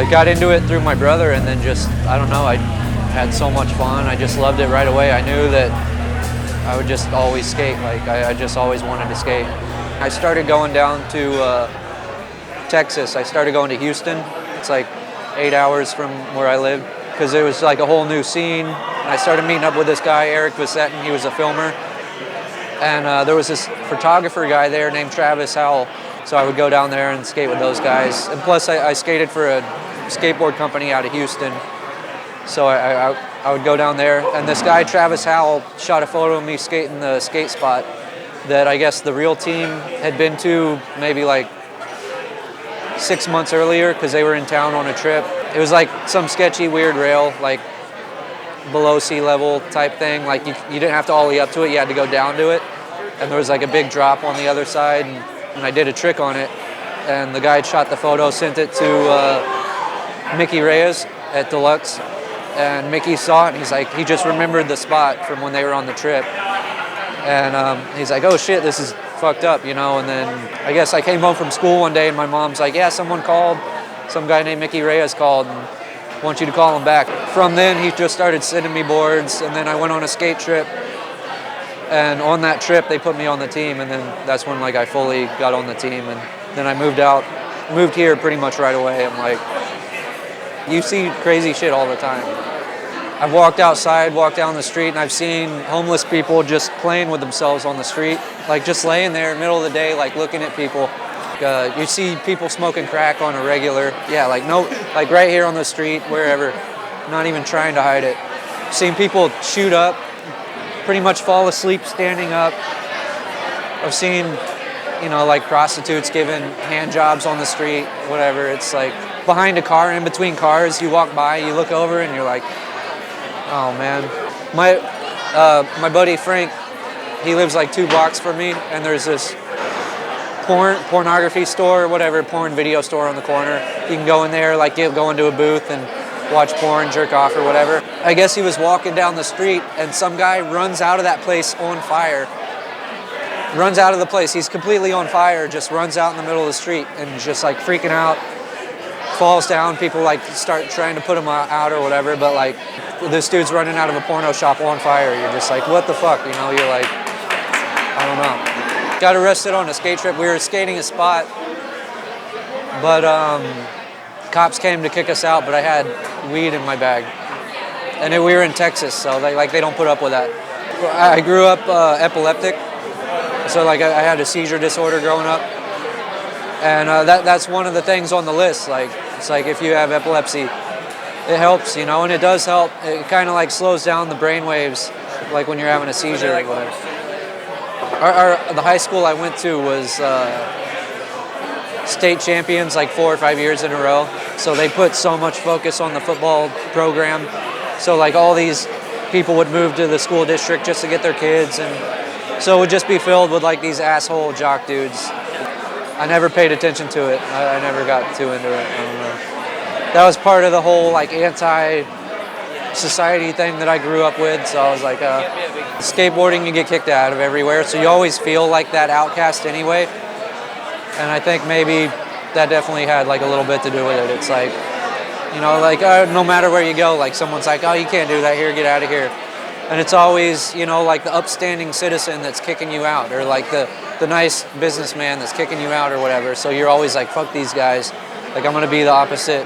Got into it through my brother, and then just, I don't know, I had so much fun. I just loved it right away. I knew that I would just always skate. Like, I just always wanted to skate. I started going down to Texas. I started going to Houston. It's like 8 hours from where I live, because it was like a whole new scene. I started meeting up with this guy, Eric Vassettin. He was a filmer. And there was this photographer guy there named Travis Howell. So I would go down there and skate with those guys. And plus, I skated for a skateboard company out of Houston. So I would go down there. And this guy, Travis Howell, shot a photo of me skating the skate spot that I guess the real team had been to maybe like 6 months earlier, because they were in town on a trip. It was like some sketchy, weird rail, like below sea level type thing. Like you didn't have to ollie up to it, you had to go down to it. And there was like a big drop on the other side. And I did a trick on it, and the guy had shot the photo, sent it to Mickey Reyes at Deluxe, and Mickey saw it, and he's like, he just remembered the spot from when they were on the trip, and he's like, oh shit, this is fucked up, you know. And then I guess I came home from school one day, and my mom's like, yeah, someone called, some guy named Mickey Reyes called, and want you to call him back. From then, he just started sending me boards, and then I went on a skate trip. And on that trip, they put me on the team, and then that's when like I fully got on the team. And then I moved here pretty much right away. I'm like, you see crazy shit all the time. I've walked outside, walked down the street, and I've seen homeless people just playing with themselves on the street, like just laying there in the middle of the day, like looking at people. You see people smoking crack on a regular, yeah, like like right here on the street, wherever, not even trying to hide it. Seen people shoot up, pretty much fall asleep standing up. I've seen, you know, like prostitutes giving hand jobs on the street, whatever. It's like behind a car, in between cars, you walk by, you look over, and you're like, oh man. My buddy Frank, he lives like 2 blocks from me, and there's this pornography store, whatever, porn video store on the corner. You can go in there, like go into a booth and watch porn, jerk off or whatever. I guess he was walking down the street, and some guy runs out of that place on fire. Runs out of the place. He's completely on fire, just runs out in the middle of the street and just like freaking out. Falls down. People like start trying to put him out or whatever, but like this dude's running out of a porno shop on fire. You're just like, what the fuck? You know, you're like, I don't know. Got arrested on a skate trip. We were skating a spot, but cops came to kick us out, but I had weed in my bag. And we were in Texas, so they don't put up with that. I grew up epileptic, so like I had a seizure disorder growing up. And that's one of the things on the list. Like, it's like if you have epilepsy, it helps, you know, and it does help. It kind of like slows down the brain waves, like when you're having a seizure or whatever. The high school I went to was state champions like 4 or 5 years in a row. So they put so much focus on the football program. So like all these people would move to the school district just to get their kids, and so it would just be filled with like these asshole jock dudes. I never paid attention to it. I never got too into it. I don't know. That was part of the whole like anti-society thing that I grew up with. So I was like, skateboarding, you get kicked out of everywhere. So you always feel like that outcast anyway. And I think maybe that definitely had like a little bit to do with it. It's like, you know, like no matter where you go, like someone's like, oh, you can't do that here, get out of here. And it's always, you know, like the upstanding citizen that's kicking you out, or like the nice businessman that's kicking you out or whatever. So you're always like, fuck these guys. Like I'm gonna be the opposite